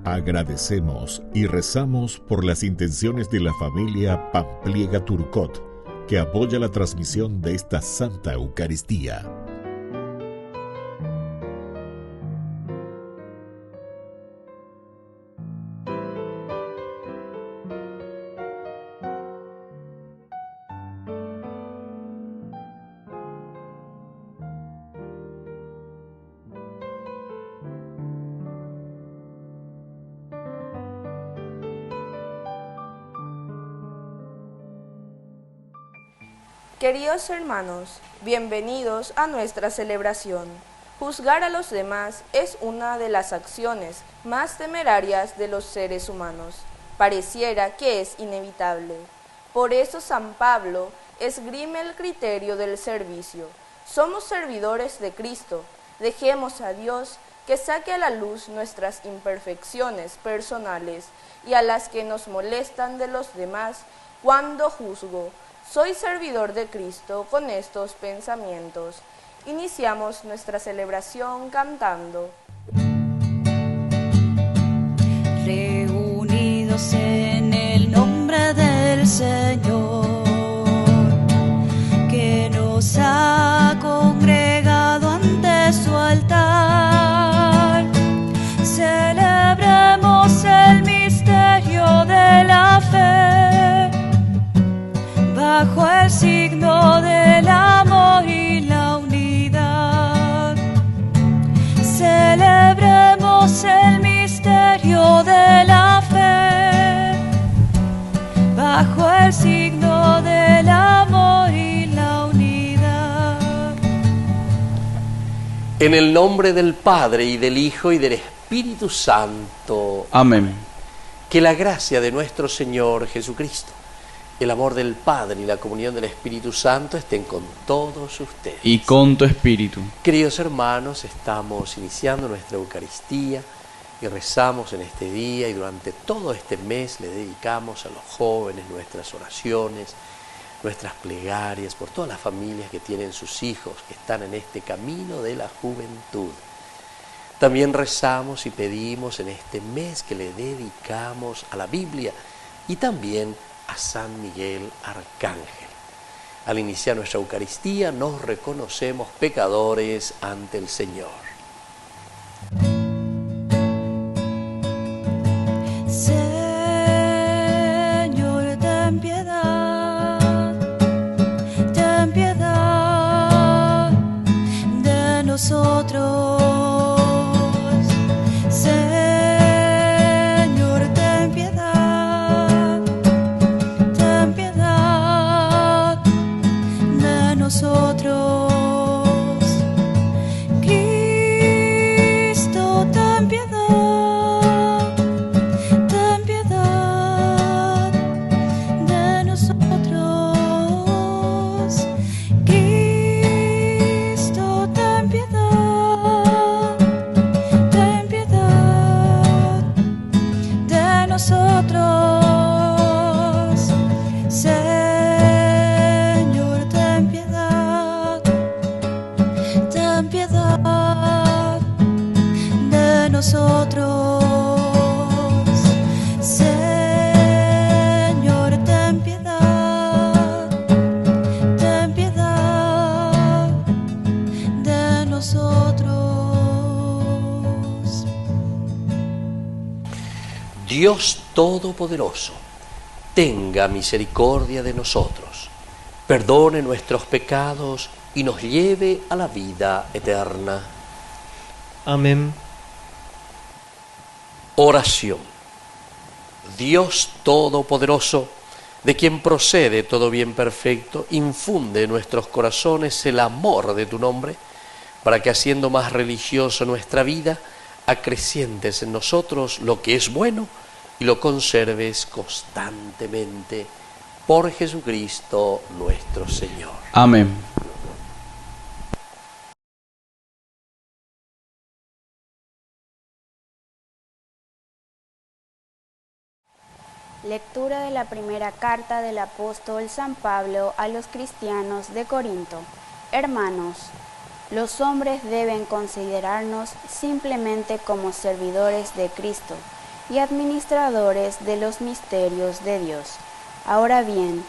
Agradecemos y rezamos por las intenciones de la familia Pampliega Turcot, que apoya la transmisión de esta Santa Eucaristía. Queridos hermanos, bienvenidos a nuestra celebración. Juzgar a los demás es una de las acciones más temerarias de los seres humanos. Pareciera que es inevitable. Por eso San Pablo esgrime el criterio del servicio. Somos servidores de Cristo. Dejemos a Dios que saque a la luz nuestras imperfecciones personales y a las que nos molestan de los demás cuando juzgo. Soy servidor de Cristo con estos pensamientos. Iniciamos nuestra celebración cantando. Reunidos en el nombre del Señor, que nos ha congregado ante su altar, celebremos el misterio de la fe, bajo el signo del amor y la unidad. Celebremos el misterio de la fe, bajo el signo del amor y la unidad. En el nombre del Padre, y del Hijo, y del Espíritu Santo. Amén. Que la gracia de nuestro Señor Jesucristo, el amor del Padre y la comunión del Espíritu Santo estén con todos ustedes. Y con tu espíritu. Queridos hermanos, estamos iniciando nuestra Eucaristía y rezamos en este día, y durante todo este mes le dedicamos a los jóvenes nuestras oraciones, nuestras plegarias, por todas las familias que tienen sus hijos, que están en este camino de la juventud. También rezamos y pedimos en este mes que le dedicamos a la Biblia y también a San Miguel Arcángel. Al iniciar nuestra Eucaristía nos reconocemos pecadores ante el Señor. Señor, ten piedad de nosotros. Nosotros, Cristo, ten piedad de nosotros. Cristo, ten piedad de nosotros. Nosotros, Señor, ten piedad de nosotros. Dios Todopoderoso, tenga misericordia de nosotros, perdone nuestros pecados y nos lleve a la vida eterna. Amén. Oración. Dios Todopoderoso, de quien procede todo bien perfecto, infunde en nuestros corazones el amor de tu nombre, para que, haciendo más religiosa nuestra vida, acrecientes en nosotros lo que es bueno y lo conserves constantemente. Por Jesucristo nuestro Señor. Amén. Lectura de la primera carta del apóstol San Pablo a los cristianos de Corinto. Hermanos, los hombres deben considerarnos simplemente como servidores de Cristo y administradores de los misterios de Dios. Ahora bien,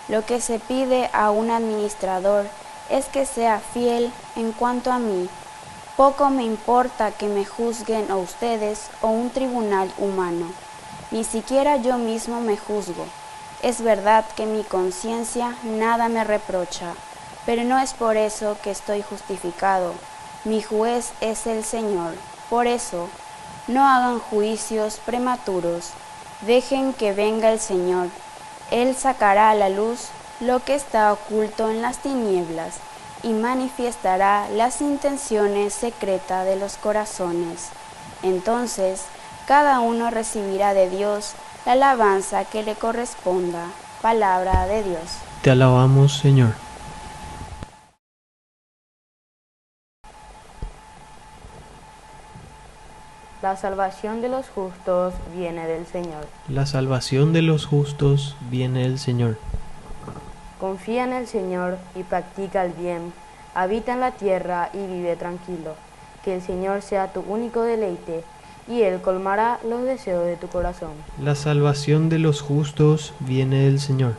lo que se pide a un administrador es que sea fiel. En cuanto a mí, poco me importa que me juzguen o ustedes o un tribunal humano. Ni siquiera yo mismo me juzgo. Es verdad que mi conciencia nada me reprocha, pero no es por eso que estoy justificado. Mi juez es el Señor. Por eso, no hagan juicios prematuros. Dejen que venga el Señor. Él sacará a la luz lo que está oculto en las tinieblas y manifestará las intenciones secretas de los corazones. Entonces, cada uno recibirá de Dios la alabanza que le corresponda. Palabra de Dios. Te alabamos, Señor. La salvación de los justos viene del Señor. La salvación de los justos viene del Señor. Confía en el Señor y practica el bien. Habita en la tierra y vive tranquilo. Que el Señor sea tu único deleite, y Él colmará los deseos de tu corazón. La salvación de los justos viene del Señor.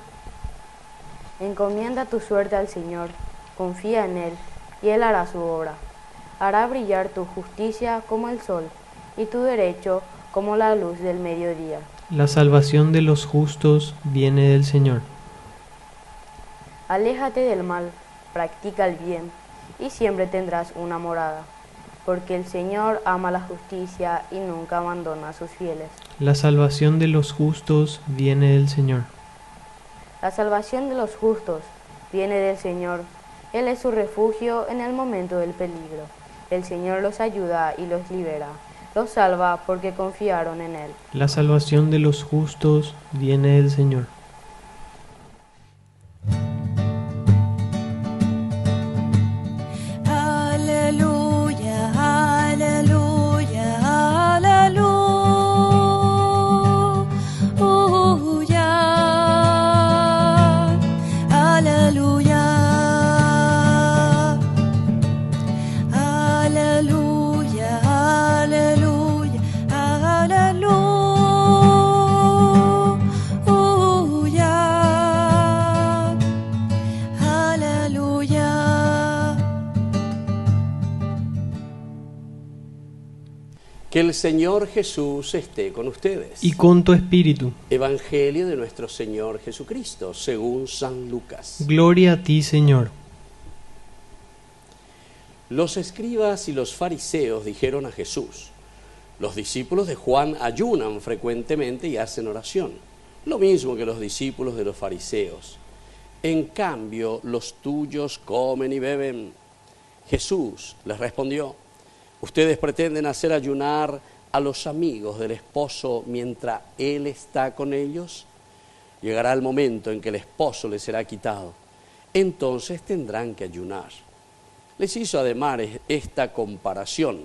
Encomienda tu suerte al Señor, confía en Él, y Él hará su obra. Hará brillar tu justicia como el sol, y tu derecho como la luz del mediodía. La salvación de los justos viene del Señor. Aléjate del mal, practica el bien, y siempre tendrás una morada, porque el Señor ama la justicia y nunca abandona a sus fieles. La salvación de los justos viene del Señor. La salvación de los justos viene del Señor. Él es su refugio en el momento del peligro. El Señor los ayuda y los libera. Los salva porque confiaron en Él. La salvación de los justos viene del Señor. Aleluya, aleluya, aleluya, aleluya, aleluya, aleluya, aleluya, aleluya. Que el Señor Jesús esté con ustedes. Y con tu espíritu. Evangelio de nuestro Señor Jesucristo, según San Lucas. Gloria a ti, Señor. Los escribas y los fariseos dijeron a Jesús: los discípulos de Juan ayunan frecuentemente y hacen oración, lo mismo que los discípulos de los fariseos. En cambio, los tuyos comen y beben. Jesús les respondió: ustedes pretenden hacer ayunar a los amigos del esposo mientras él está con ellos. Llegará el momento en que el esposo les será quitado. Entonces tendrán que ayunar. Les hizo además esta comparación: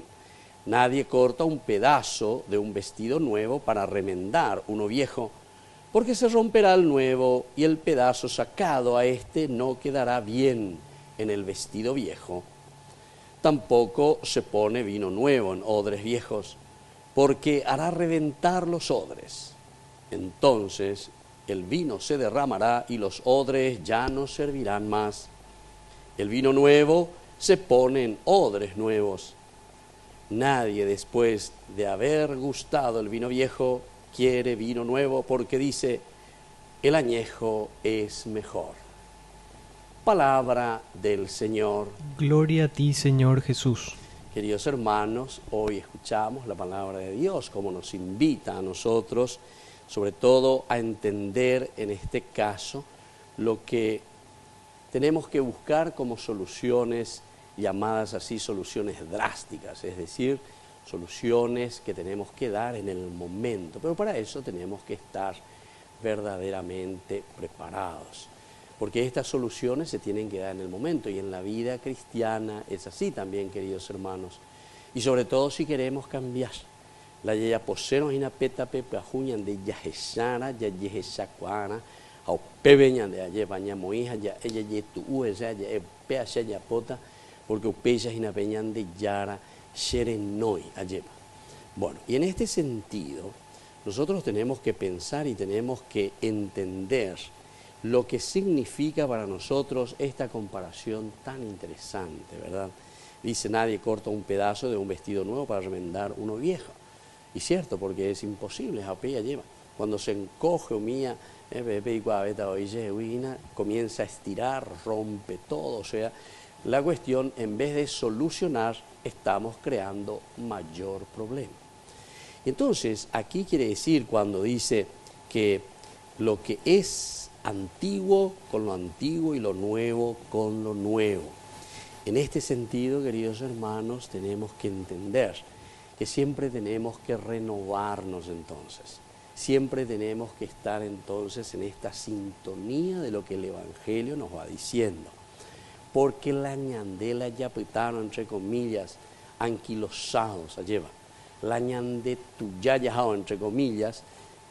nadie corta un pedazo de un vestido nuevo para remendar uno viejo, porque se romperá el nuevo y el pedazo sacado a este no quedará bien en el vestido viejo. Tampoco se pone vino nuevo en odres viejos, porque hará reventar los odres. Entonces el vino se derramará y los odres ya no servirán más. El vino nuevo se pone en odres nuevos. Nadie, después de haber gustado el vino viejo, quiere vino nuevo, porque dice: el añejo es mejor. Palabra del Señor. Gloria a ti, Señor Jesús. Queridos hermanos, hoy escuchamos la palabra de Dios, como nos invita a nosotros, sobre todo a entender en este caso lo que tenemos que buscar como soluciones llamadas así soluciones drásticas, es decir, soluciones que tenemos que dar en el momento, pero para eso tenemos que estar verdaderamente preparados, porque estas soluciones se tienen que dar en el momento, y en la vida cristiana es así también, queridos hermanos, y sobre todo si queremos cambiar. La yaya posero y na peta pepe ajuñan de yahesara, ya yehesacuana, au pebeñan de aye baña moija, ya ella ye tu uesa, ya pea ya pota, porque upeyas y na peñan de yara, sherenoi ayeba. Bueno, y en este sentido, nosotros tenemos que pensar y tenemos que entender lo que significa para nosotros esta comparación tan interesante, ¿verdad? Dice, nadie corta un pedazo de un vestido nuevo para remendar uno viejo. Y cierto, porque es imposible, lleva. Cuando se encoge mía, comienza a estirar, rompe todo. O sea, la cuestión, en vez de solucionar, estamos creando mayor problema. Entonces, aquí quiere decir cuando dice que lo que es antiguo con lo antiguo y lo nuevo con lo nuevo. En este sentido, queridos hermanos, tenemos que entender que siempre tenemos que renovarnos entonces. Siempre tenemos que estar entonces en esta sintonía de lo que el Evangelio nos va diciendo. Porque la ñandela ya pitaron, entre comillas, anquilosados, lleva. La ñande tuya entre comillas,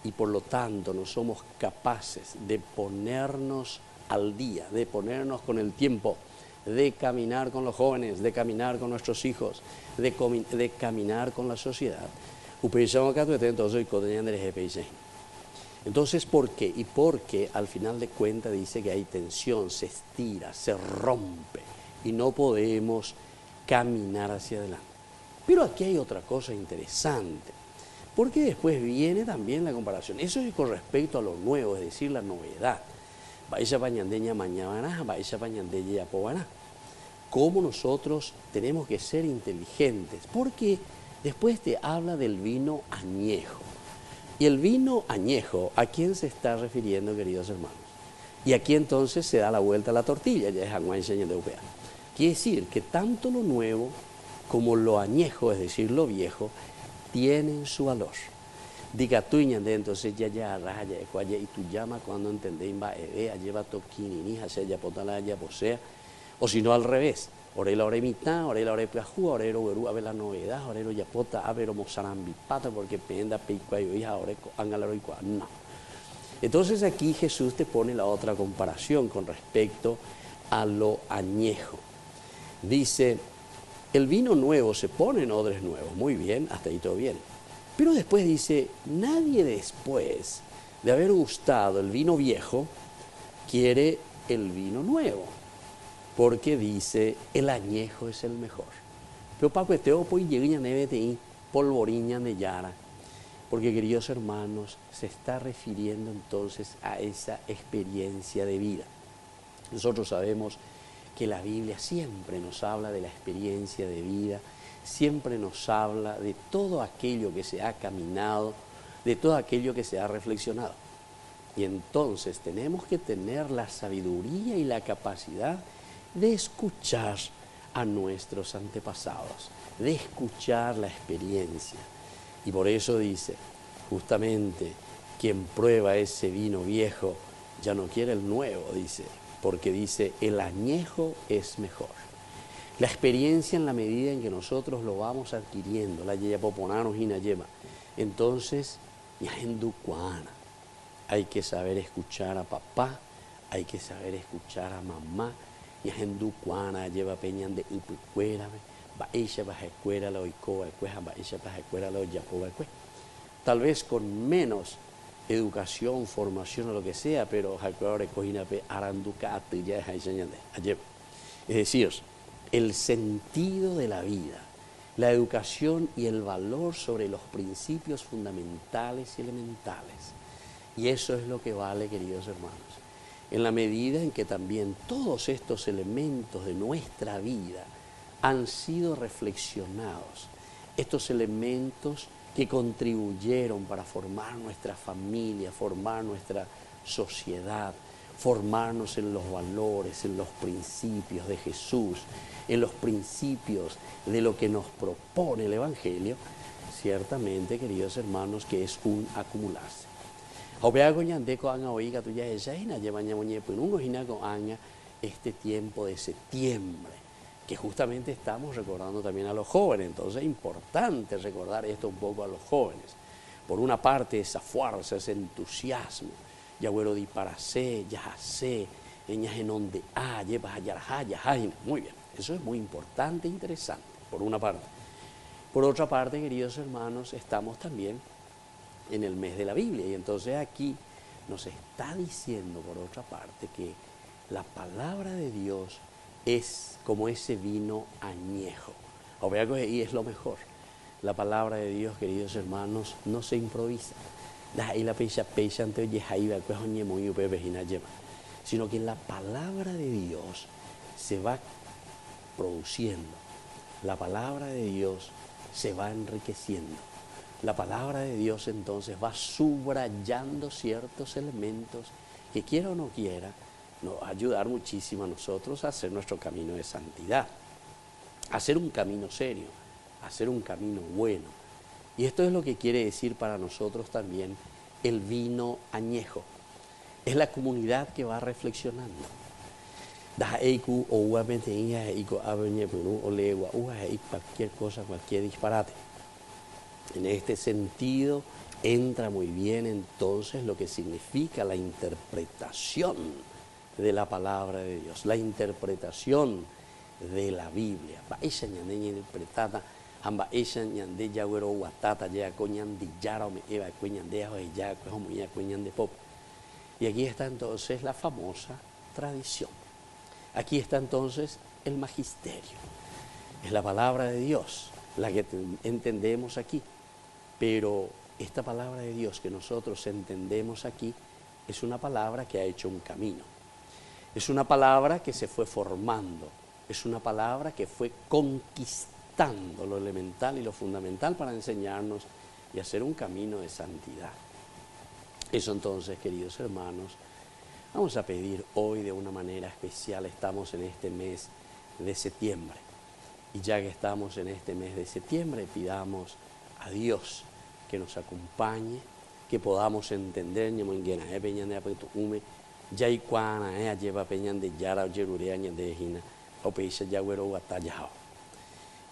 y por lo tanto no somos capaces de ponernos al día, de ponernos con el tiempo, de caminar con los jóvenes, de caminar con nuestros hijos, de caminar con la sociedad. Entonces, ¿por qué? Y porque al final de cuentas dice que hay tensión, se estira, se rompe y no podemos caminar hacia adelante. Pero aquí hay otra cosa interesante, porque después viene también la comparación. Eso es con respecto a lo nuevo, es decir, la novedad. Cómo nosotros tenemos que ser inteligentes, porque después te habla del vino añejo. Y el vino añejo, ¿a quién se está refiriendo, queridos hermanos? Y aquí entonces se da la vuelta a la tortilla, ya es Aguán Señor de Upea. Quiere decir que tanto lo nuevo como lo añejo, es decir, lo viejo, tienen su valor. Diga tú entonces ya raya y tú llama cuando entendéis va lleva toquini ni hacia ya potala ya posea, o si no al revés. Orela ore mitad, orela ore plajú, orero veru a ver la novedad, orero ya pota a ver mozarambipata porque penda picuayo hija ore angalaro y no. Entonces aquí Jesús te pone la otra comparación con respecto a lo añejo. Dice, el vino nuevo se pone en odres nuevos, muy bien, hasta ahí todo bien. Pero después dice, nadie después de haber gustado el vino viejo quiere el vino nuevo, porque dice, el añejo es el mejor. Pero Paco, pues llega neve polvoriña de yara, porque queridos hermanos, se está refiriendo entonces a esa experiencia de vida. Nosotros sabemos que la Biblia siempre nos habla de la experiencia de vida, siempre nos habla de todo aquello que se ha caminado, de todo aquello que se ha reflexionado. Y entonces tenemos que tener la sabiduría y la capacidad de escuchar a nuestros antepasados, de escuchar la experiencia. Y por eso dice, justamente, quien prueba ese vino viejo ya no quiere el nuevo, dice, porque dice, el añejo es mejor. La experiencia en la medida en que nosotros lo vamos adquiriendo, la yeyapoponanos y nayema, entonces, ya en ducuana, hay que saber escuchar a papá, hay que saber escuchar a mamá, ya en ducuana lleva peñan de upucuérame, va ella va a escuela la oicoa, va ella va a escuela la oyapoa, tal vez con menos educación, formación o lo que sea, pero es decir, el sentido de la vida, la educación y el valor sobre los principios fundamentales y elementales. Y eso es lo que vale, queridos hermanos. En la medida en que también todos estos elementos de nuestra vida han sido reflexionados, estos elementos que contribuyeron para formar nuestra familia, formar nuestra sociedad, formarnos en los valores, en los principios de Jesús, en los principios de lo que nos propone el Evangelio, ciertamente, queridos hermanos, que es un acumularse. Este tiempo de septiembre, que justamente estamos recordando también a los jóvenes, entonces es importante recordar esto un poco a los jóvenes. Por una parte, esa fuerza, ese entusiasmo, ya güero di para sé, ya sé, eñas en donde llevas a muy bien, eso es muy importante e interesante, por una parte. Por otra parte, queridos hermanos, estamos también en el mes de la Biblia. Y entonces aquí nos está diciendo, por otra parte, que la palabra de Dios es como ese vino añejo. Y es lo mejor. La palabra de Dios, queridos hermanos, no se improvisa. Sino que la palabra de Dios se va produciendo. La palabra de Dios se va enriqueciendo. La palabra de Dios entonces va subrayando ciertos elementos que quiera o no quiera, nos va a ayudar muchísimo a nosotros a hacer nuestro camino de santidad, a hacer un camino serio, a hacer un camino bueno. Y esto es lo que quiere decir para nosotros también el vino añejo. Es la comunidad que va reflexionando. Cualquier cosa, cualquier disparate. En este sentido entra muy bien entonces lo que significa la interpretación de la palabra de Dios, la interpretación de la Biblia. Y aquí está entonces la famosa tradición. Aquí está entonces el magisterio. Es la palabra de Dios la que entendemos aquí. Pero esta palabra de Dios que nosotros entendemos aquí es una palabra que ha hecho un camino. Es una palabra que se fue formando. Es una palabra que fue conquistando lo elemental y lo fundamental para enseñarnos y hacer un camino de santidad. Eso entonces, queridos hermanos, vamos a pedir hoy de una manera especial. Estamos en este mes de septiembre. Y ya que estamos en este mes de septiembre, pidamos a Dios que nos acompañe, que podamos entender.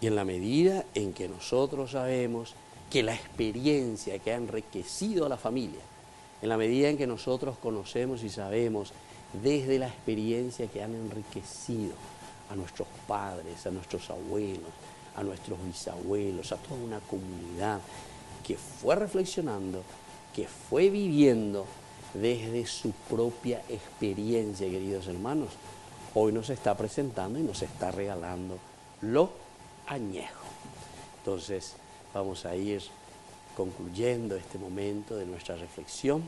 Y en la medida en que nosotros sabemos que la experiencia que ha enriquecido a la familia, en la medida en que nosotros conocemos y sabemos desde la experiencia que han enriquecido a nuestros padres, a nuestros abuelos, a nuestros bisabuelos, a toda una comunidad que fue reflexionando, que fue viviendo desde su propia experiencia, queridos hermanos, hoy nos está presentando y nos está regalando lo añejo. Entonces vamos a ir concluyendo este momento de nuestra reflexión.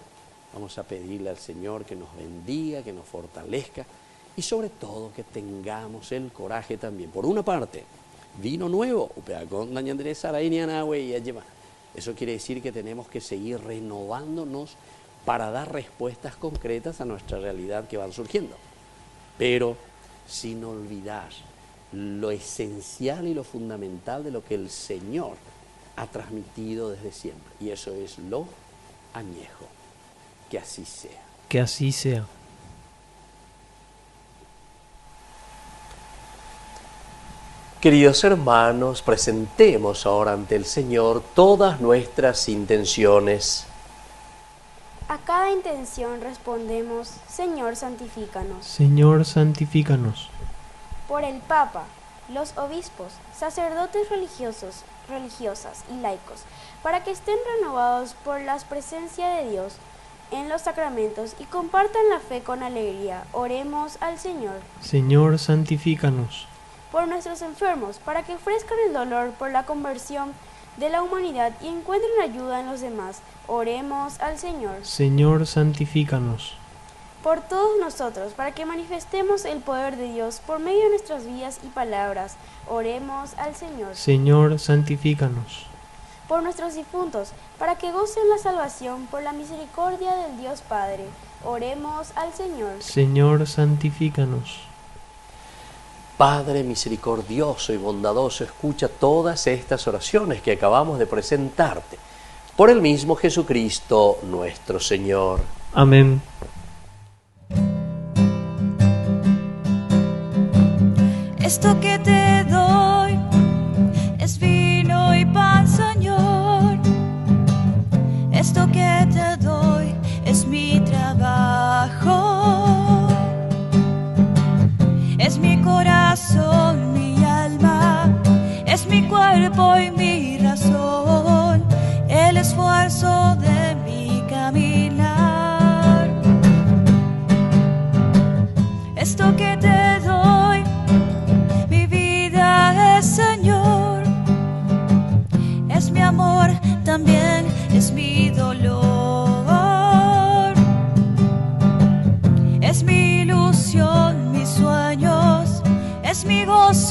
Vamos a pedirle al Señor que nos bendiga, que nos fortalezca y sobre todo que tengamos el coraje también. Por una parte, vino nuevo. Eso quiere decir que tenemos que seguir renovándonos para dar respuestas concretas a nuestra realidad que van surgiendo. Pero sin olvidar lo esencial y lo fundamental de lo que el Señor ha transmitido desde siempre. Y eso es lo añejo. Que así sea. Que así sea. Queridos hermanos, presentemos ahora ante el Señor todas nuestras intenciones. A cada intención respondemos: Señor, santifícanos. Señor, santifícanos. Por el Papa, los obispos, sacerdotes religiosos, religiosas y laicos, para que estén renovados por la presencia de Dios en los sacramentos y compartan la fe con alegría, oremos al Señor. Señor, santifícanos. Por nuestros enfermos, para que ofrezcan el dolor por la conversión de la humanidad y encuentren ayuda en los demás, oremos al Señor. Señor, santifícanos. Por todos nosotros, para que manifestemos el poder de Dios por medio de nuestras vidas y palabras, oremos al Señor. Señor, santifícanos. Por nuestros difuntos, para que gocen la salvación por la misericordia del Dios Padre, oremos al Señor. Señor, santifícanos. Padre misericordioso y bondadoso, escucha todas estas oraciones que acabamos de presentarte. Por el mismo Jesucristo nuestro Señor. Amén. Esto que te doy es vino y pan, Señor. Esto que te doy es mi trabajo. Es mi corazón, mi alma, es mi cuerpo y mi razón, el esfuerzo de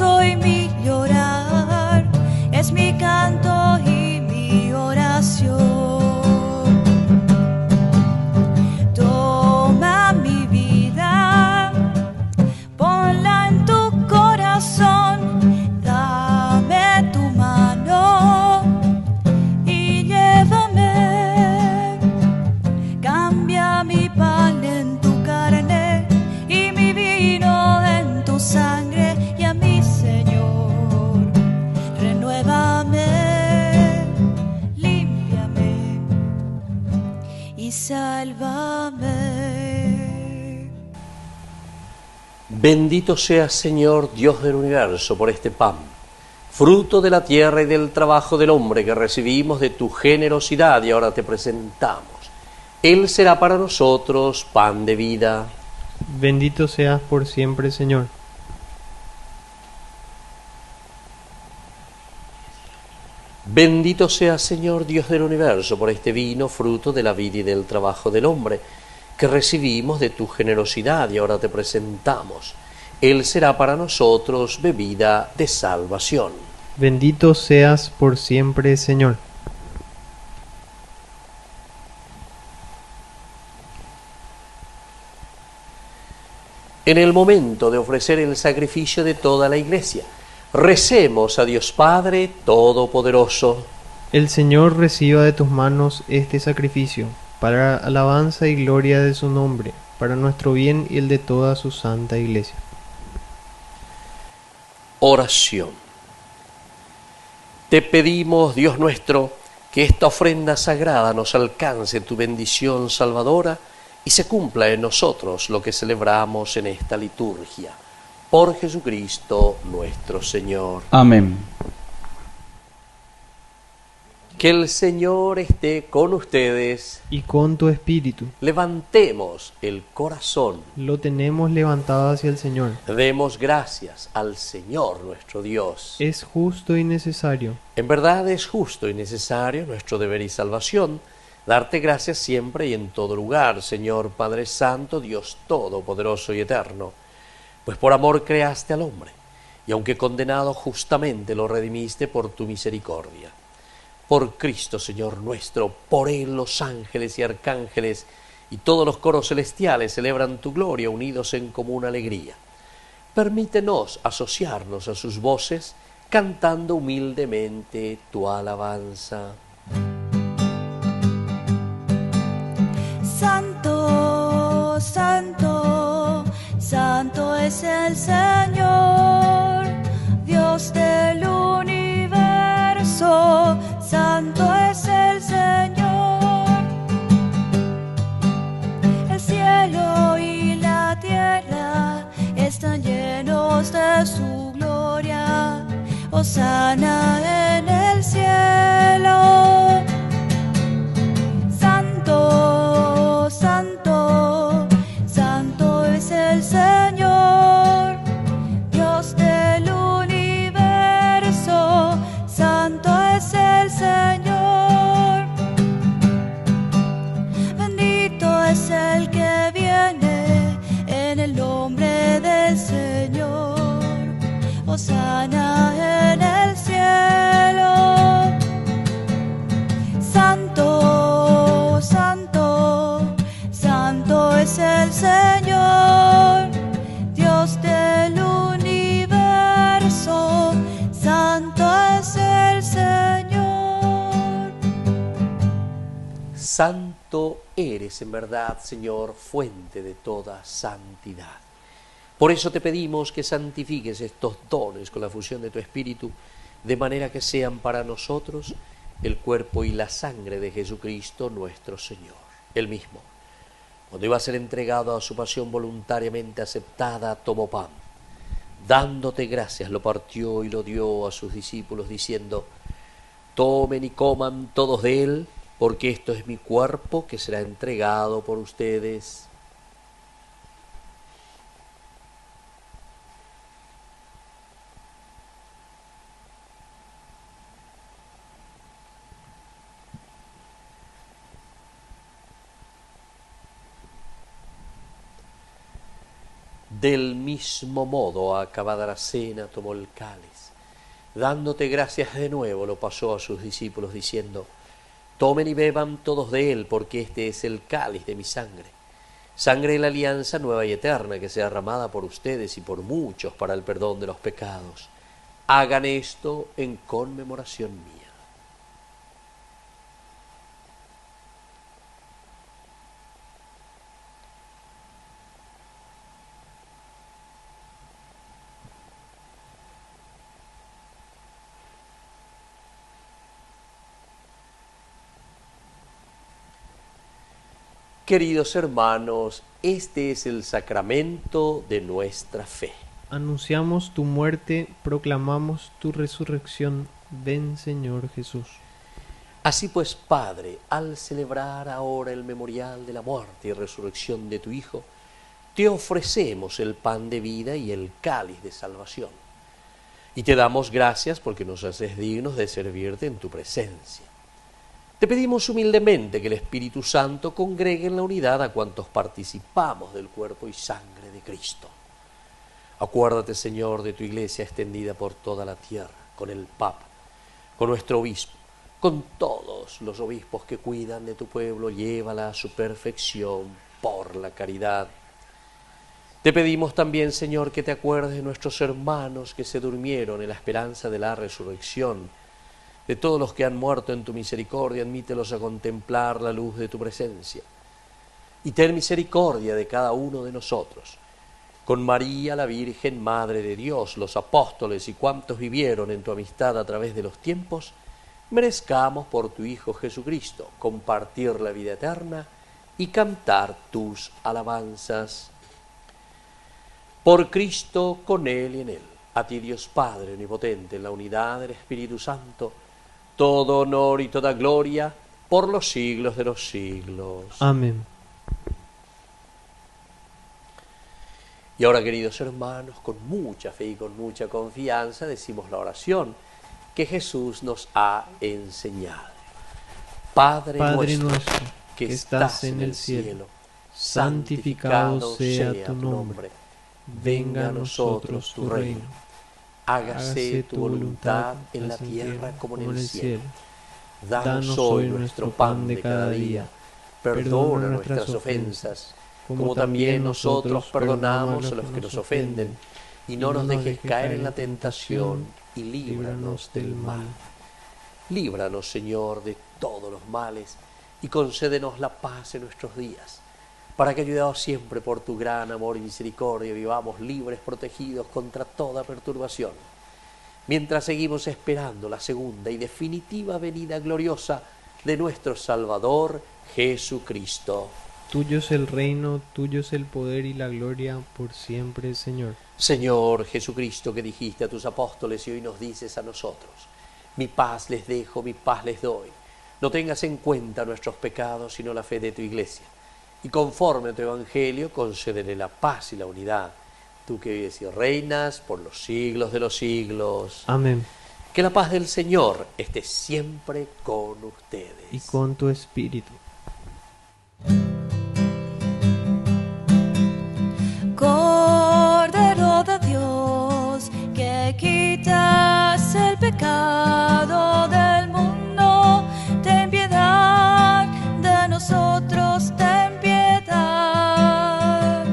gozo y mi llorar, es mi canto y mi oración. Toma mi vida, ponla en tu corazón, dame tu mano y llévame. Cambia mi pan en tu carne y mi vino en tu sangre, y a mi Señor renuévame, límpiame y sálvame. Bendito seas, Señor, Dios del universo, por este pan, fruto de la tierra y del trabajo del hombre que recibimos de tu generosidad y ahora te presentamos. Él será para nosotros pan de vida. Bendito seas por siempre, Señor. Bendito seas, Señor, Dios del universo, por este vino, fruto de la vida y del trabajo del hombre, que recibimos de tu generosidad y ahora te presentamos. Él será para nosotros bebida de salvación. Bendito seas por siempre, Señor. En el momento de ofrecer el sacrificio de toda la Iglesia, recemos a Dios Padre Todopoderoso. El Señor reciba de tus manos este sacrificio, para alabanza y gloria de su nombre, para nuestro bien y el de toda su santa Iglesia. Oración. Te pedimos, Dios nuestro, que esta ofrenda sagrada nos alcance tu bendición salvadora y se cumpla en nosotros lo que celebramos en esta liturgia. Por Jesucristo nuestro Señor. Amén. Que el Señor esté con ustedes. Y con tu espíritu. Levantemos el corazón. Lo tenemos levantado hacia el Señor. Demos gracias al Señor nuestro Dios. Es justo y necesario. En verdad es justo y necesario, nuestro deber y salvación, darte gracias siempre y en todo lugar, Señor Padre Santo, Dios Todopoderoso y Eterno, pues por amor creaste al hombre, y aunque condenado justamente lo redimiste por tu misericordia. Por Cristo, Señor nuestro, por Él los ángeles y arcángeles y todos los coros celestiales celebran tu gloria unidos en común alegría. Permítenos asociarnos a sus voces, cantando humildemente tu alabanza. Santo, santo, santo es el Señor, Dios del universo, santo es el Señor. El cielo y la tierra están llenos de su gloria, hosana en el cielo. Santo, santo, santo es el Señor, Dios del universo, santo es el Señor. Bendito es el que viene en el nombre del Señor, hosana en el cielo. Santo, santo, santo es el Señor, Dios del universo, santo es el Señor. Santo eres en verdad, Señor, fuente de toda santidad. Por eso te pedimos que santifiques estos dones con la fusión de tu Espíritu, de manera que sean para nosotros el cuerpo y la sangre de Jesucristo nuestro Señor. Él mismo, cuando iba a ser entregado a su pasión voluntariamente aceptada, tomó pan. Dándote gracias, lo partió y lo dio a sus discípulos, diciendo: tomen y coman todos de él, porque esto es mi cuerpo que será entregado por ustedes. Del mismo modo, acabada la cena, tomó el cáliz. Dándote gracias de nuevo, lo pasó a sus discípulos, diciendo: tomen y beban todos de él, porque este es el cáliz de mi sangre. Sangre de la alianza nueva y eterna, que sea derramada por ustedes y por muchos para el perdón de los pecados. Hagan esto en conmemoración mía. Queridos hermanos, este es el sacramento de nuestra fe. Anunciamos tu muerte, proclamamos tu resurrección. Ven, Señor Jesús. Así pues, Padre, al celebrar ahora el memorial de la muerte y resurrección de tu Hijo, te ofrecemos el pan de vida y el cáliz de salvación. Y te damos gracias porque nos haces dignos de servirte en tu presencia. Te pedimos humildemente que el Espíritu Santo congregue en la unidad a cuantos participamos del cuerpo y sangre de Cristo. Acuérdate, Señor, de tu Iglesia extendida por toda la tierra, con el Papa, con nuestro obispo, con todos los obispos que cuidan de tu pueblo, llévala a su perfección por la caridad. Te pedimos también, Señor, que te acuerdes de nuestros hermanos que se durmieron en la esperanza de la resurrección. De todos los que han muerto en tu misericordia, admítelos a contemplar la luz de tu presencia. Y ten misericordia de cada uno de nosotros. Con María, la Virgen, Madre de Dios, los apóstoles y cuantos vivieron en tu amistad a través de los tiempos, merezcamos por tu Hijo Jesucristo compartir la vida eterna y cantar tus alabanzas. Por Cristo, con Él y en Él, a ti Dios Padre omnipotente, en la unidad del Espíritu Santo, todo honor y toda gloria por los siglos de los siglos. Amén. Y ahora, queridos hermanos, con mucha fe y con mucha confianza decimos la oración que Jesús nos ha enseñado. Padre nuestro, que estás en el cielo, santificado sea tu nombre. Venga a nosotros tu reino. Hágase tu voluntad en la tierra como en el cielo. Danos hoy nuestro pan de cada día. Perdona nuestras ofensas, como también nosotros perdonamos a los que nos ofenden. Y no nos dejes caer en la tentación, y líbranos del mal. Líbranos, Señor, de todos los males, y concédenos la paz en nuestros días, para que, ayudados siempre por tu gran amor y misericordia, vivamos libres, protegidos contra toda perturbación, mientras seguimos esperando la segunda y definitiva venida gloriosa de nuestro Salvador Jesucristo. Tuyo es el reino, tuyo es el poder y la gloria por siempre, Señor. Señor Jesucristo, que dijiste a tus apóstoles y hoy nos dices a nosotros: mi paz les dejo, mi paz les doy. No tengas en cuenta nuestros pecados, sino la fe de tu Iglesia. Y conforme a tu Evangelio, concédele la paz y la unidad. Tú que vives y reinas por los siglos de los siglos. Amén. Que la paz del Señor esté siempre con ustedes. Y con tu espíritu. Cordero de Dios, que quitas el pecado del mundo, ten piedad de nosotros, ten piedad.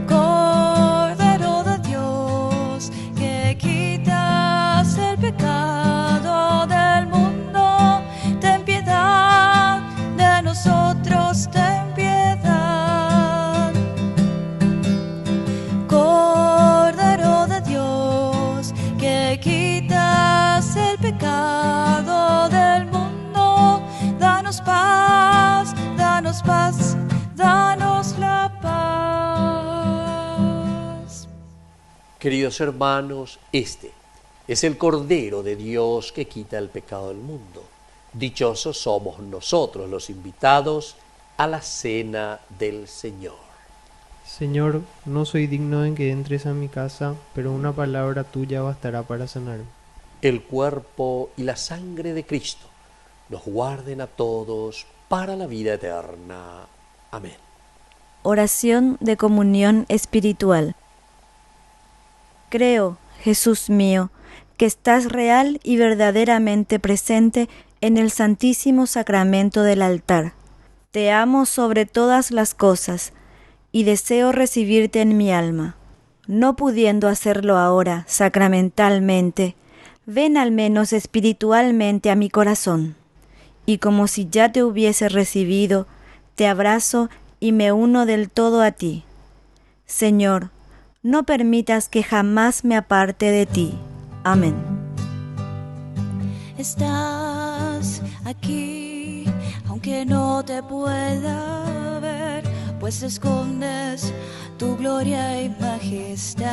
Cordero de Dios, que quitas el pecado del mundo, ten piedad de nosotros, ten piedad. Cordero de Dios, que quitas el pecado del mundo, danos paz, danos paz, danos la paz. Queridos hermanos, este es el Cordero de Dios que quita el pecado del mundo. Dichosos somos nosotros los invitados a la cena del Señor. Señor, no soy digno en que entres a mi casa, pero una palabra tuya bastará para sanarme. El cuerpo y la sangre de Cristo nos guarden a todos para la vida eterna. Amén. Oración de comunión espiritual. Creo, Jesús mío, que estás real y verdaderamente presente en el Santísimo Sacramento del altar. Te amo sobre todas las cosas y deseo recibirte en mi alma. No pudiendo hacerlo ahora sacramentalmente, ven al menos espiritualmente a mi corazón, y como si ya te hubiese recibido, te abrazo y me uno del todo a ti. Señor, no permitas que jamás me aparte de ti. Amén. Estás aquí, aunque no te pueda ver, pues escondes tu gloria y majestad.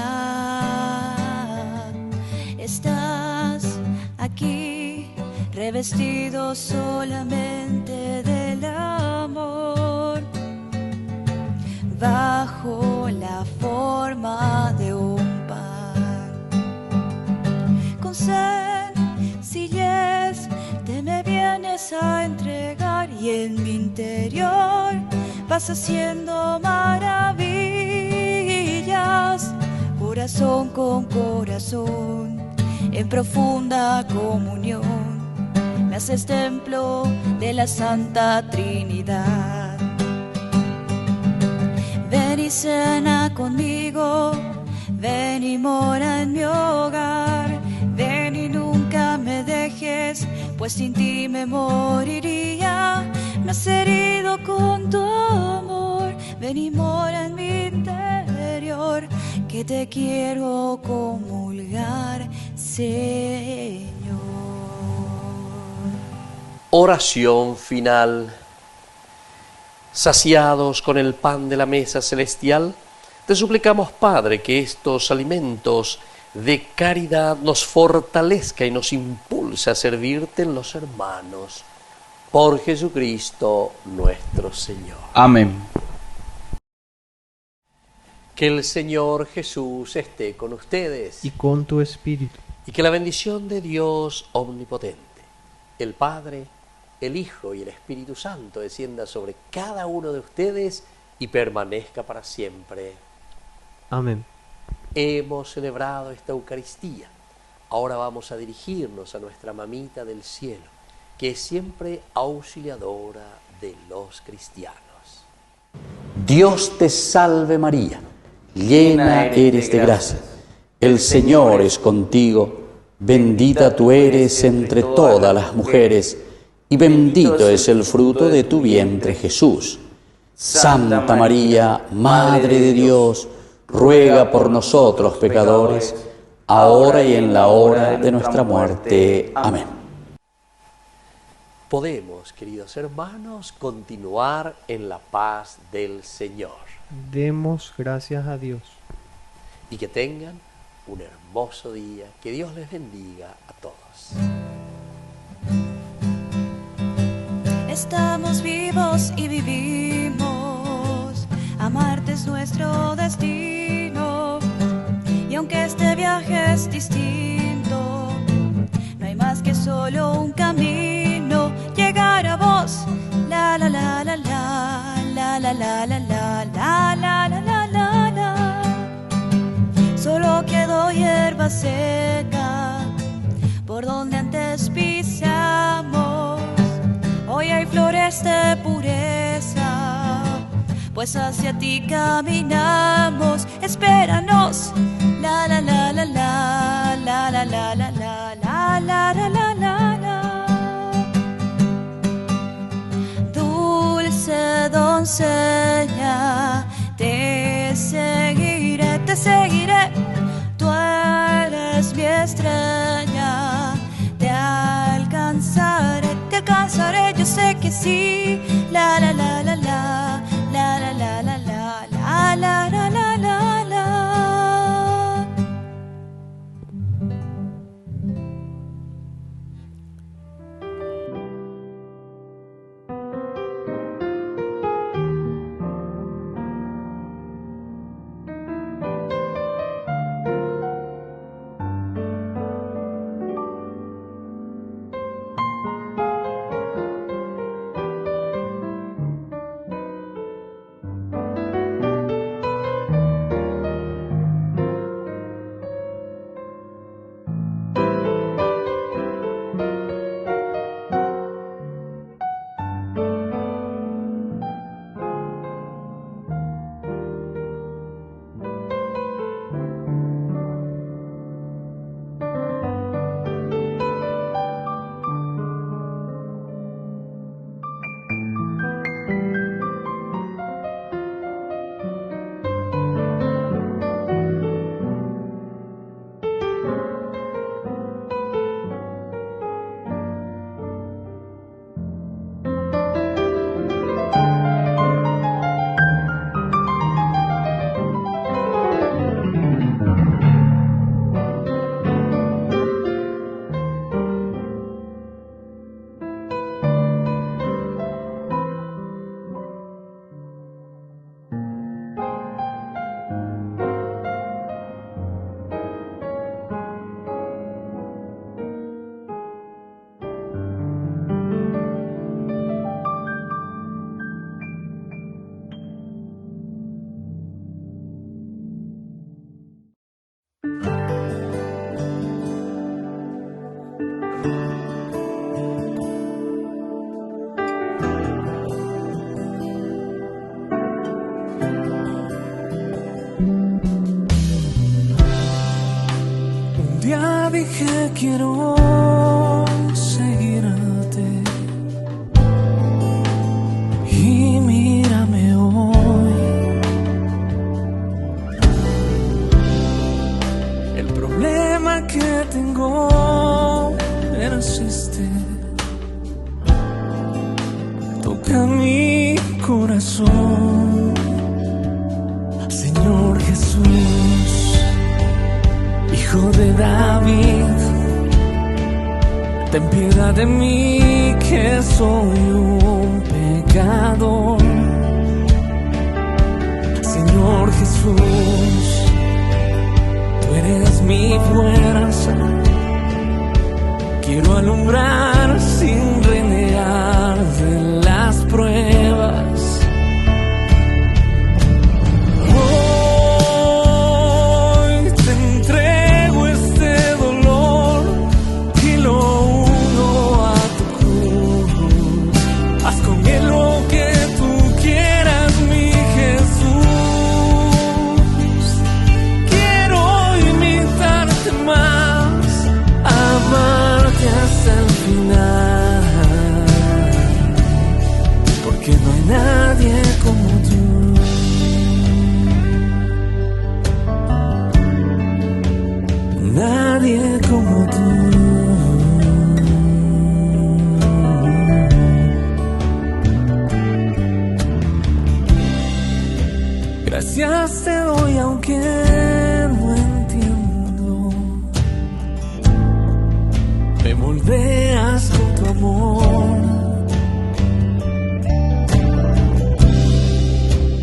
Estás aquí, revestido solamente del amor, bajo la forma de un pan. Con sencillez te me vienes a entregar y en mi interior vas haciendo maravillas, corazón con corazón, en profunda comunión, me haces templo de la Santa Trinidad. Ven y cena conmigo, ven y mora en mi hogar, ven y nunca me dejes, pues sin ti me moriría. Me has herido con tu amor, ven y mora en mi interior, que te quiero comulgar, Señor. Oración final. Saciados con el pan de la mesa celestial, te suplicamos, Padre, que estos alimentos de caridad nos fortalezca y nos impulse a servirte en los hermanos. Por Jesucristo nuestro Señor. Amén. Que el Señor Jesús esté con ustedes. Y con tu espíritu. Y que la bendición de Dios omnipotente, el Padre, el Hijo y el Espíritu Santo descienda sobre cada uno de ustedes y permanezca para siempre. Amén. Hemos celebrado esta Eucaristía. Ahora vamos a dirigirnos a nuestra mamita del cielo, que es siempre auxiliadora de los cristianos. Dios te salve María, llena eres de gracia. El Señor es contigo, bendita tú eres entre todas las mujeres, y bendito es el fruto de tu vientre, Jesús. Santa María, Madre de Dios, ruega por nosotros pecadores, ahora y en la hora de nuestra muerte. Amén. Podemos, queridos hermanos, continuar en la paz del Señor. Demos gracias a Dios. Y que tengan un hermoso día. Que Dios les bendiga a todos. Estamos vivos y vivimos, amarte es nuestro destino, y aunque este viaje es distinto, no hay más que solo un camino, llegar a vos, la la la la la, la la la la la, la la la la la la. Solo quedó hierba seca por donde antes pisamos. Hoy hay flores de pureza, pues hacia ti caminamos. Espéranos, la la la la la, la la la la la, la la la la la la. Dulce doncella, te seguiré, tú eres mi estrella, te alcanzaré, yo sé que sí, la la la la la, la la la la la, la la la la la la. dije quiero seguirte y mírame hoy. El problema que tengo persiste, toca mi corazón. Señor Jesús, Hijo de David, ten piedad de mí que soy un pecador. Señor Jesús, tú eres mi fuerza, quiero alumbrar sin renegar de las pruebas. Porque no hay nadie como tú. Nadie como tú. Gracias te doy aunque no entiendo. Me moldeas con tu amor.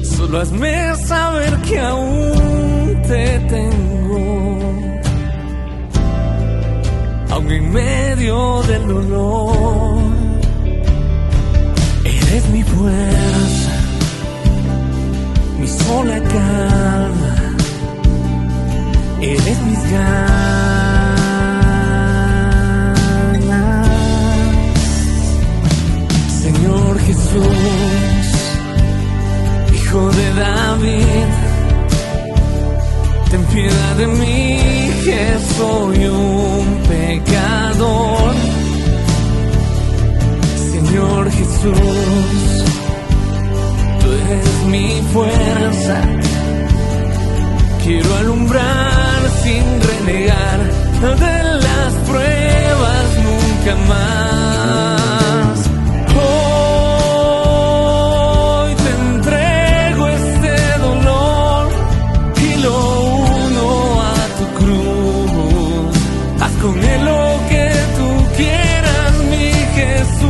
Solo hazme saber que aún te tengo, aun en medio del dolor. Eres mi fuerza, mi sola calma. Eres mis ganas. Señor Jesús, Hijo de David, ten piedad de mí que soy un pecador. Señor Jesús, tú eres mi fuerza, quiero alumbrar sin renegar de las pruebas nunca más. Hoy te entrego este dolor y lo uno a tu cruz. Haz con él lo que tú quieras, mi Jesús.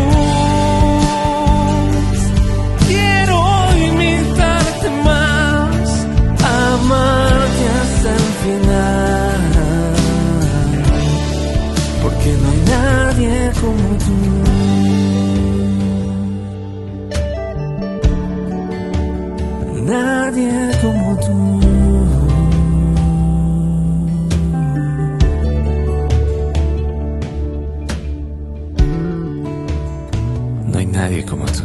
Quiero imitarte más, amarte hasta el final, porque no hay nadie como tú. Nadie como tú. No hay nadie como tú.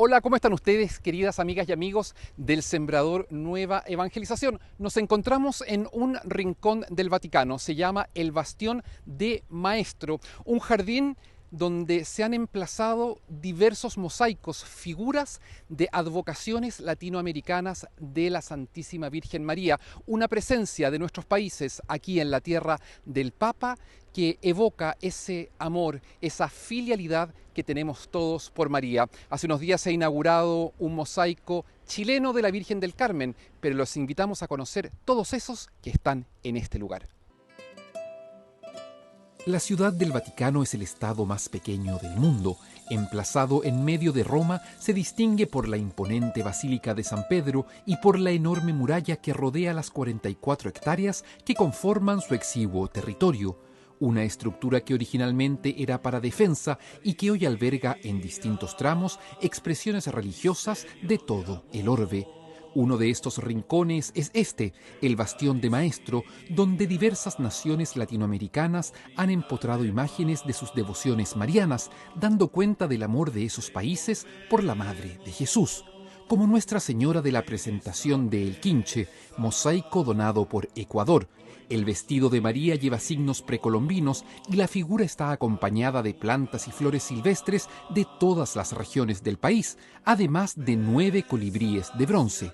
Hola, ¿cómo están ustedes, queridas amigas y amigos del Sembrador Nueva Evangelización? Nos encontramos en un rincón del Vaticano, se llama el Bastión de Maestro, un jardín donde se han emplazado diversos mosaicos, figuras de advocaciones latinoamericanas de la Santísima Virgen María, una presencia de nuestros países aquí en la tierra del Papa que evoca ese amor, esa filialidad que tenemos todos por María. Hace unos días se ha inaugurado un mosaico chileno de la Virgen del Carmen, pero los invitamos a conocer todos esos que están en este lugar. La Ciudad del Vaticano es el estado más pequeño del mundo. Emplazado en medio de Roma, se distingue por la imponente Basílica de San Pedro y por la enorme muralla que rodea las 44 hectáreas que conforman su exiguo territorio. una estructura que originalmente era para defensa y que hoy alberga en distintos tramos expresiones religiosas de todo el orbe. Uno de estos rincones es el Bastión de Maestro, donde diversas naciones latinoamericanas han empotrado imágenes de sus devociones marianas, dando cuenta del amor de esos países por la Madre de Jesús, como Nuestra Señora de la Presentación de El Quinche, mosaico donado por Ecuador. El vestido de María lleva signos precolombinos y la figura está acompañada de plantas y flores silvestres de todas las regiones del país, además de 9 colibríes de bronce.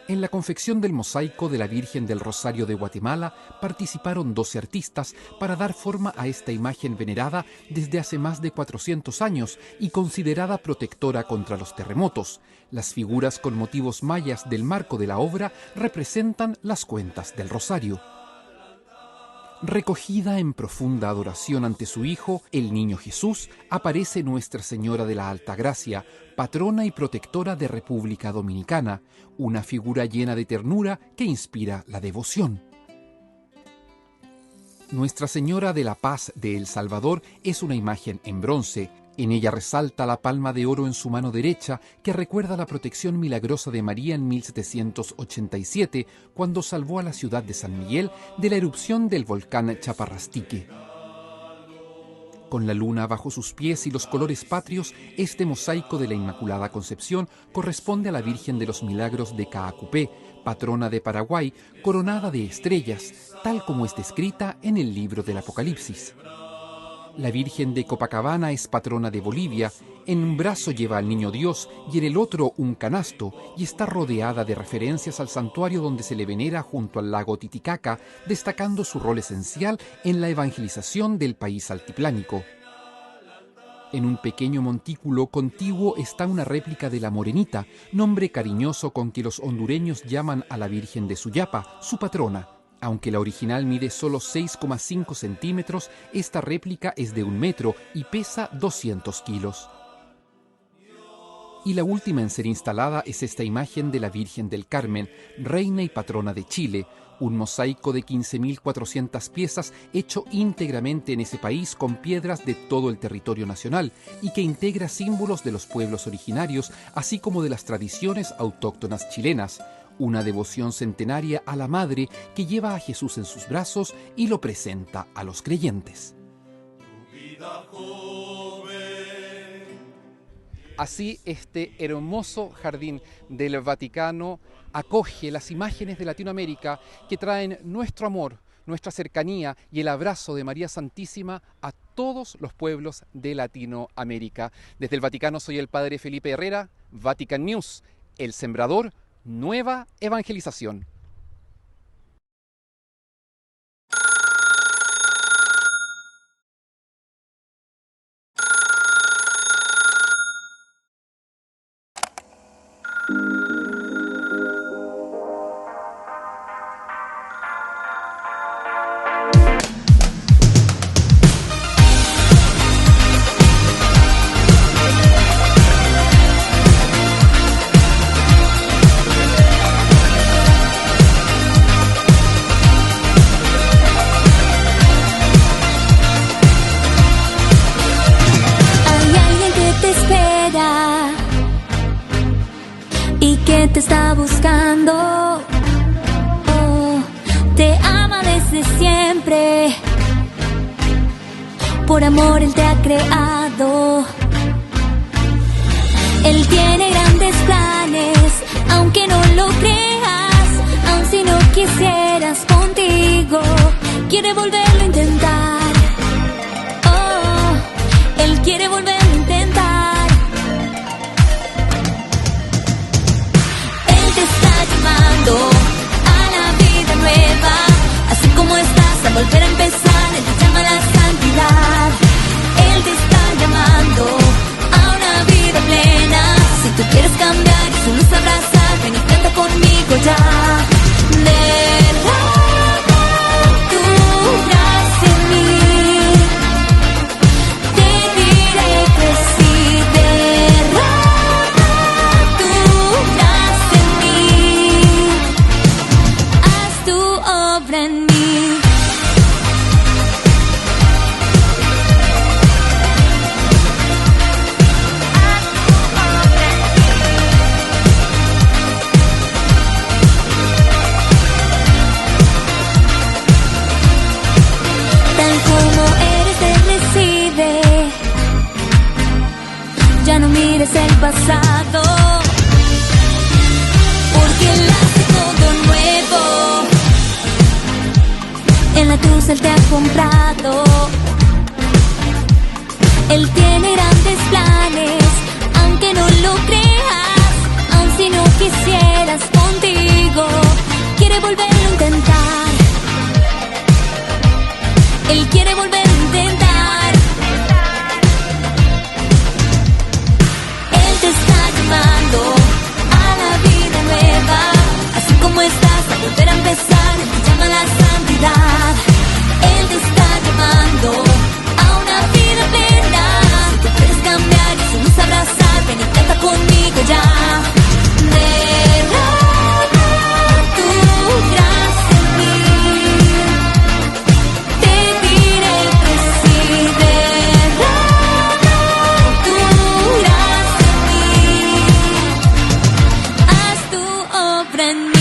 En la confección del mosaico de la Virgen del Rosario de Guatemala participaron 12 artistas para dar forma a esta imagen venerada desde hace más de 400 años y considerada protectora contra los terremotos. Las figuras con motivos mayas del marco de la obra representan las cuentas del Rosario. Recogida en profunda adoración ante su Hijo, el Niño Jesús, aparece Nuestra Señora de la Altagracia, patrona y protectora de República Dominicana, una figura llena de ternura que inspira la devoción. Nuestra Señora de la Paz de El Salvador es una imagen en bronce. En ella resalta la palma de oro en su mano derecha, que recuerda la protección milagrosa de María en 1787, cuando salvó a la ciudad de San Miguel de la erupción del volcán Chaparrastique. Con la luna bajo sus pies y los colores patrios, este mosaico de la Inmaculada Concepción corresponde a la Virgen de los Milagros de Caacupé, patrona de Paraguay, coronada de estrellas, tal como es descrita en el libro del Apocalipsis. La Virgen de Copacabana es patrona de Bolivia, en un brazo lleva al Niño Dios y en el otro un canasto, y está rodeada de referencias al santuario donde se le venera junto al lago Titicaca, destacando su rol esencial en la evangelización del país altiplánico. En un pequeño montículo contiguo está una réplica de la Morenita, nombre cariñoso con que los hondureños llaman a la Virgen de Suyapa, su patrona. Aunque la original mide solo 6,5 centímetros, esta réplica es de 1 metro y pesa 200 kilos. Y la última en ser instalada es esta imagen de la Virgen del Carmen, reina y patrona de Chile, un mosaico de 15.400 piezas hecho íntegramente en ese país con piedras de todo el territorio nacional y que integra símbolos de los pueblos originarios, así como de las tradiciones autóctonas chilenas. Una devoción centenaria a la Madre que lleva a Jesús en sus brazos y lo presenta a los creyentes. Así, este hermoso jardín del Vaticano acoge las imágenes de Latinoamérica que traen nuestro amor, nuestra cercanía y el abrazo de María Santísima a todos los pueblos de Latinoamérica. Desde el Vaticano soy el Padre Felipe Herrera, Vatican News, El Sembrador, Nueva Evangelización. Te está buscando, oh, te ama desde siempre, por amor Él te ha creado. Él tiene grandes planes, aunque no lo creas, aun si no quisieras contigo, quiere volverlo a intentar, oh, Él quiere volverlo a intentar. A la vida nueva, así como estás, a volver a empezar. Él te llama a la santidad. Él te está llamando a una vida plena. Si tú quieres cambiar y su luz abrazar, ven y canta conmigo ya. Derrama tu gracia en mí, te diré que sí. Derrama tu gracia en mí, haz tu obra en mí. una cruz Él te ha comprado. Él tiene grandes planes, aunque no lo creas, aun si no quisieras contigo, quiere volverlo a intentar. Él quiere volverlo a intentar. Él te está llamando a la vida nueva, así como estás, a volver a empezar. Él te llama a la santidad. Él te está llamando a una vida plena. Si tú quieres cambiar y su luz abrazar, ven y canta conmigo ya. Derrama tu gracia en mí. Te diré que sí. Derrama tu gracia en mí. Haz tu obra en mí.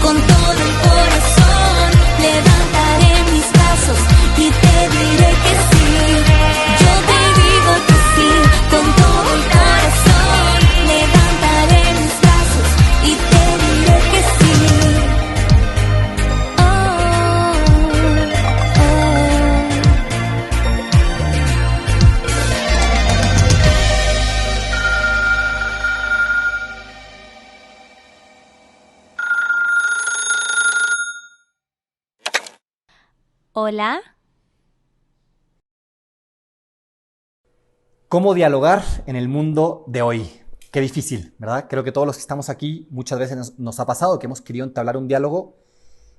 Con todo el corazón levantaré mis brazos y te diré que sí. Yo te digo que sí. Con todo el corazón levantaré mis brazos y te diré que sí. Hola. ¿Cómo dialogar en el mundo de hoy? Qué difícil, ¿verdad? Creo que todos los que estamos aquí muchas veces nos ha pasado que hemos querido entablar un diálogo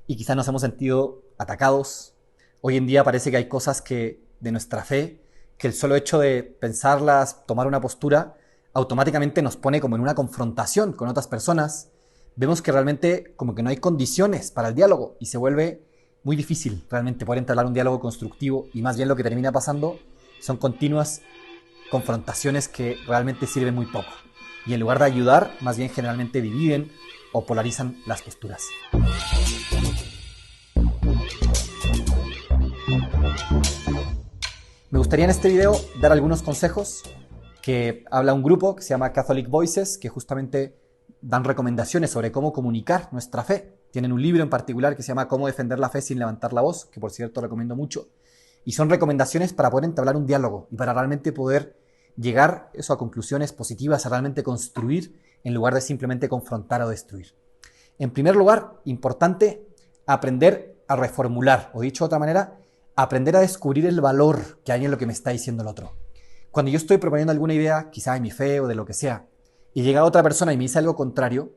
y quizás nos hemos sentido atacados. Hoy en día parece que hay cosas de nuestra fe, que el solo hecho de pensarlas, tomar una postura, automáticamente nos pone como en una confrontación con otras personas. Vemos que realmente como que no hay condiciones para el diálogo y se vuelve muy difícil realmente poder entablar un diálogo constructivo, y más bien lo que termina pasando son continuas confrontaciones que realmente sirven muy poco, y en lugar de ayudar, más bien generalmente dividen o polarizan las posturas. Me gustaría en este video dar algunos consejos que habla un grupo que se llama Catholic Voices, que justamente dan recomendaciones sobre cómo comunicar nuestra fe. Tienen un libro en particular que se llama Cómo defender la fe sin levantar la voz, que por cierto recomiendo mucho. Y son recomendaciones para poder entablar un diálogo y para realmente poder llegar a conclusiones positivas, a realmente construir en lugar de simplemente confrontar o destruir. En primer lugar, importante aprender a reformular, o dicho de otra manera, aprender a descubrir el valor que hay en lo que me está diciendo el otro. Cuando yo estoy proponiendo alguna idea, quizá de mi fe o de lo que sea, y llega otra persona y me dice algo contrario,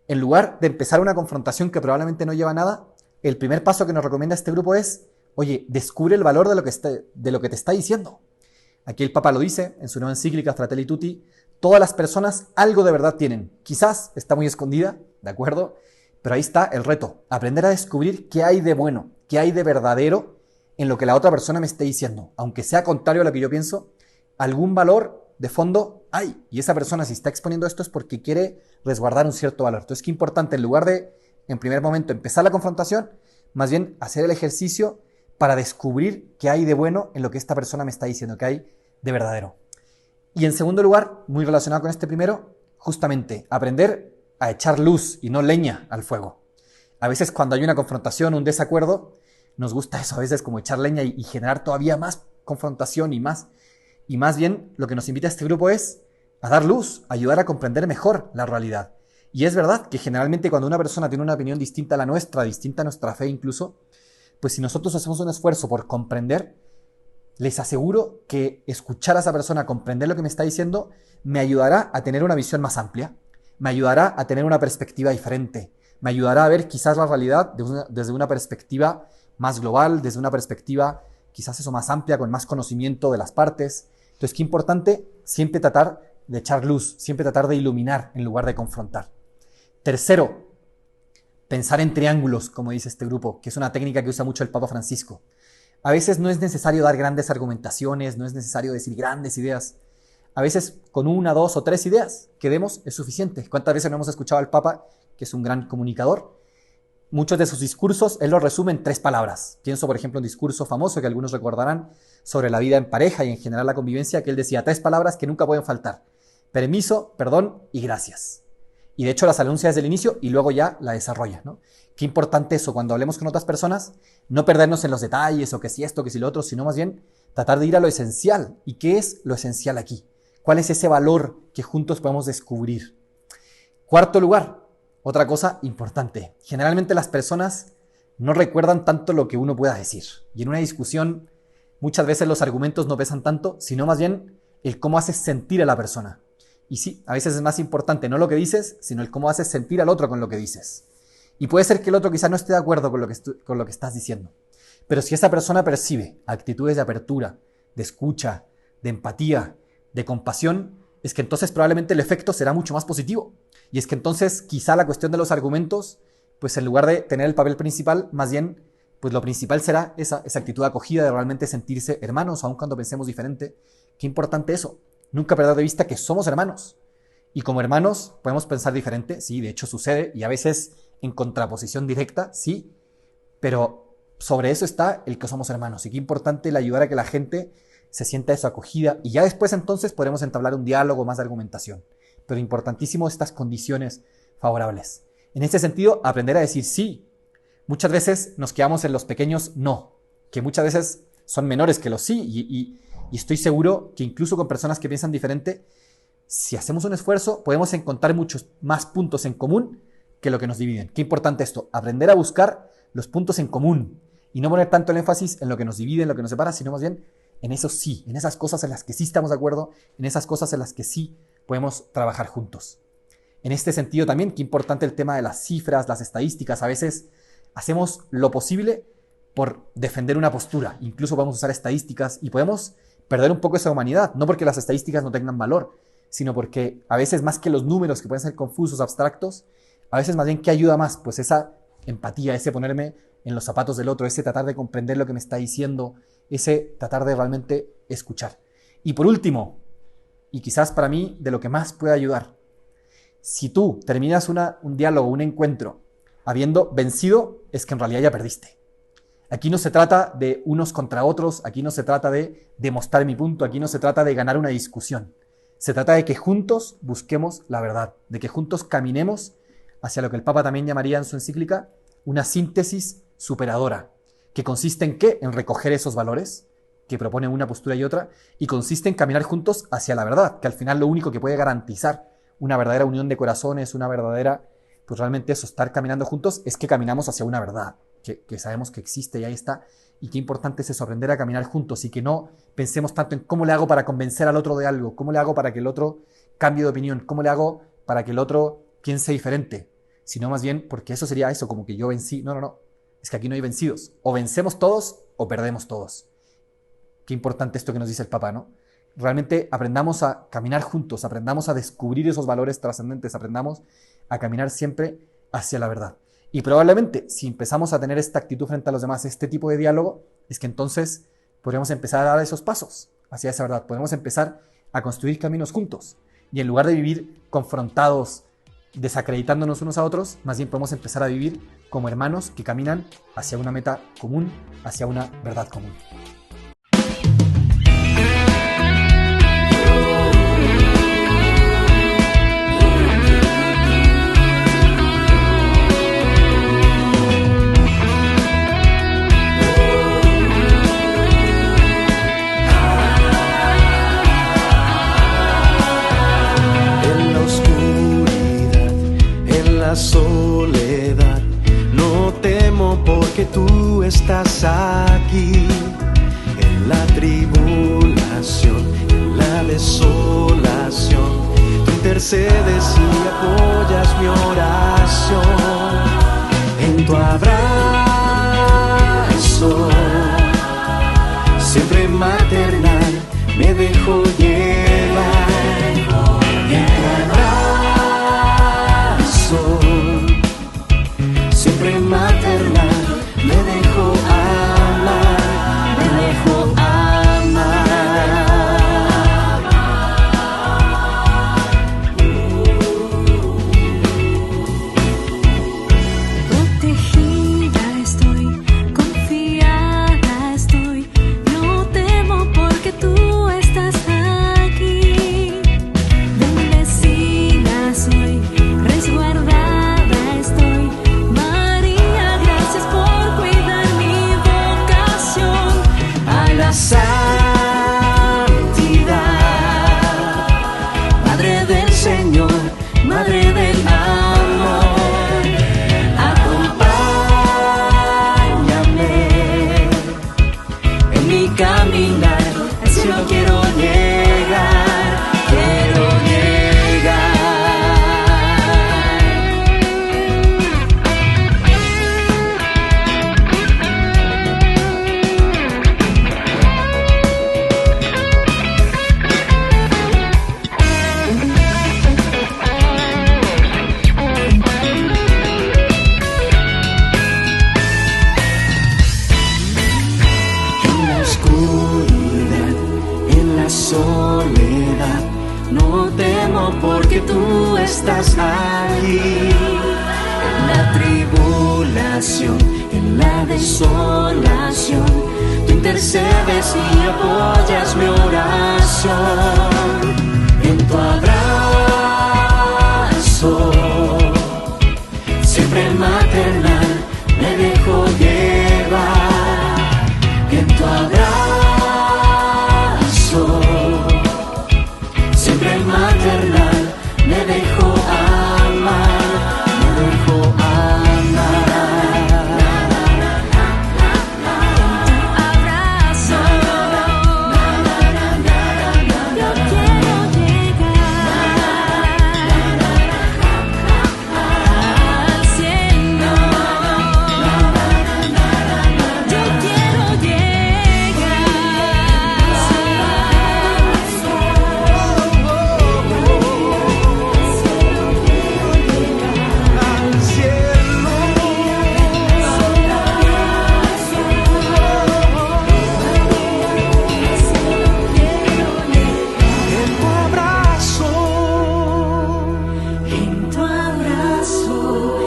en lugar de empezar una confrontación que probablemente no lleva a nada, el primer paso que nos recomienda este grupo es: oye, descubre el valor de lo que te está diciendo. Aquí el Papa lo dice en su nueva encíclica Fratelli Tutti: todas las personas algo de verdad tienen. Quizás está muy escondida, ¿de acuerdo? Pero ahí está el reto: aprender a descubrir qué hay de bueno, qué hay de verdadero en lo que la otra persona me esté diciendo. Aunque sea contrario a lo que yo pienso, algún valor de fondo hay. Y esa persona, si está exponiendo esto, es porque quiere resguardar un cierto valor. Entonces, qué importante, en lugar de, en primer momento, empezar la confrontación, más bien hacer el ejercicio para descubrir qué hay de bueno en lo que esta persona me está diciendo, qué hay de verdadero. Y en segundo lugar, muy relacionado con este primero, justamente aprender a echar luz y no leña al fuego. A veces cuando hay una confrontación, un desacuerdo, nos gusta eso, a veces como echar leña y generar todavía más confrontación y más bien lo que nos invita a este grupo es a dar luz, a ayudar a comprender mejor la realidad. Y es verdad que generalmente cuando una persona tiene una opinión distinta a la nuestra, distinta a nuestra fe incluso, pues si nosotros hacemos un esfuerzo por comprender, les aseguro que escuchar a esa persona, comprender lo que me está diciendo, me ayudará a tener una visión más amplia, me ayudará a tener una perspectiva diferente, me ayudará a ver quizás la realidad desde una perspectiva más global, desde una perspectiva quizás eso más amplia, con más conocimiento de las partes. Entonces, qué importante siempre tratar de echar luz, siempre tratar de iluminar en lugar de confrontar. Tercero, pensar en triángulos, como dice este grupo, que es una técnica que usa mucho el Papa Francisco. A veces no es necesario dar grandes argumentaciones, no es necesario decir grandes ideas. a veces con 1, 2 o 3 ideas que demos es suficiente. ¿Cuántas veces no hemos escuchado al Papa, que es un gran comunicador? Muchos de sus discursos, él los resume en 3 palabras. Pienso, por ejemplo, en un discurso famoso que algunos recordarán sobre la vida en pareja y en general la convivencia, que él decía 3 palabras que nunca pueden faltar: permiso, perdón y gracias. Y de hecho las anuncia desde el inicio y luego ya la desarrolla, ¿no? Qué importante eso, cuando hablemos con otras personas, no perdernos en los detalles o que si esto, que si lo otro, sino más bien tratar de ir a lo esencial. ¿Y qué es lo esencial aquí? ¿Cuál es ese valor que juntos podemos descubrir? Cuarto lugar, otra cosa importante. Generalmente las personas no recuerdan tanto lo que uno pueda decir. Y en una discusión muchas veces los argumentos no pesan tanto, sino más bien el cómo haces sentir a la persona. Y sí, a veces es más importante no lo que dices, sino el cómo haces sentir al otro con lo que dices. Y puede ser que el otro quizá no esté de acuerdo con lo que estás diciendo. Pero si esa persona percibe actitudes de apertura, de escucha, de empatía, de compasión, es que entonces probablemente el efecto será mucho más positivo. Y es que entonces quizá la cuestión de los argumentos, pues en lugar de tener el papel principal, más bien, pues lo principal será esa actitud de acogida, de realmente sentirse hermanos, aun cuando pensemos diferente. Qué importante eso. Nunca perder de vista que somos hermanos. Y como hermanos podemos pensar diferente, sí, de hecho sucede, y a veces en contraposición directa, sí, pero sobre eso está el que somos hermanos. Y qué importante el ayudar a que la gente se sienta eso, acogida, y ya después entonces podremos entablar un diálogo más de argumentación. Pero importantísimo estas condiciones favorables. En este sentido, aprender a decir sí. Muchas veces nos quedamos en los pequeños no, que muchas veces son menores que los sí, y estoy seguro que incluso con personas que piensan diferente, si hacemos un esfuerzo, podemos encontrar muchos más puntos en común que lo que nos dividen. Qué importante esto, aprender a buscar los puntos en común y no poner tanto el énfasis en lo que nos divide, en lo que nos separa, sino más bien en eso sí, en esas cosas en las que sí estamos de acuerdo, en esas cosas en las que sí podemos trabajar juntos. En este sentido también, qué importante el tema de las cifras, las estadísticas. A veces hacemos lo posible por defender una postura, incluso podemos usar estadísticas y podemos perder un poco esa humanidad, no porque las estadísticas no tengan valor, sino porque a veces más que los números que pueden ser confusos, abstractos, a veces más bien ¿qué ayuda más? Pues esa empatía, ese ponerme en los zapatos del otro, ese tratar de comprender lo que me está diciendo, ese tratar de realmente escuchar. Y por último, y quizás para mí de lo que más puede ayudar, si tú terminas un diálogo, un encuentro, habiendo vencido, es que en realidad ya perdiste. Aquí no se trata de unos contra otros, aquí no se trata de demostrar mi punto, aquí no se trata de ganar una discusión. Se trata de que juntos busquemos la verdad, de que juntos caminemos hacia lo que el Papa también llamaría en su encíclica una síntesis superadora, que consiste en ¿qué? En recoger esos valores que proponen una postura y otra, y consiste en caminar juntos hacia la verdad, que al final lo único que puede garantizar una verdadera unión de corazones, una verdadera, pues realmente eso, estar caminando juntos, es que caminamos hacia una verdad, que sabemos que existe y ahí está, y qué importante es eso, aprender a caminar juntos y que no pensemos tanto en cómo le hago para convencer al otro de algo, cómo le hago para que el otro cambie de opinión, cómo le hago para que el otro piense diferente, sino más bien, porque eso sería eso, como que yo vencí. No, es que aquí no hay vencidos, o vencemos todos o perdemos todos. Qué importante esto que nos dice el Papa, ¿no? Realmente aprendamos a caminar juntos, aprendamos a descubrir esos valores trascendentes, aprendamos a caminar siempre hacia la verdad. Y probablemente, si empezamos a tener esta actitud frente a los demás, este tipo de diálogo, es que entonces podremos empezar a dar esos pasos hacia esa verdad. Podemos empezar a construir caminos juntos. Y en lugar de vivir confrontados, desacreditándonos unos a otros, más bien podemos empezar a vivir como hermanos que caminan hacia una meta común, hacia una verdad común. Soledad, no temo porque tú estás aquí. En la tribulación, en la desolación, tú intercedes y apoyas mi oración. En tu abrazo, siempre maternal, me dejo llevar. En tu abrazo, siempre maternal, me dejo amar, me dejo amar. consolación. Tú intercedes y apoyas mi oración. En tu abrazo, siempre maternal, me dejo llevar. En tu abrazo, siempre maternal, me dejo amar, me dejo amar. Abrazo, yo quiero llegar al cielo. Yo quiero Al cielo. En tu abrazo,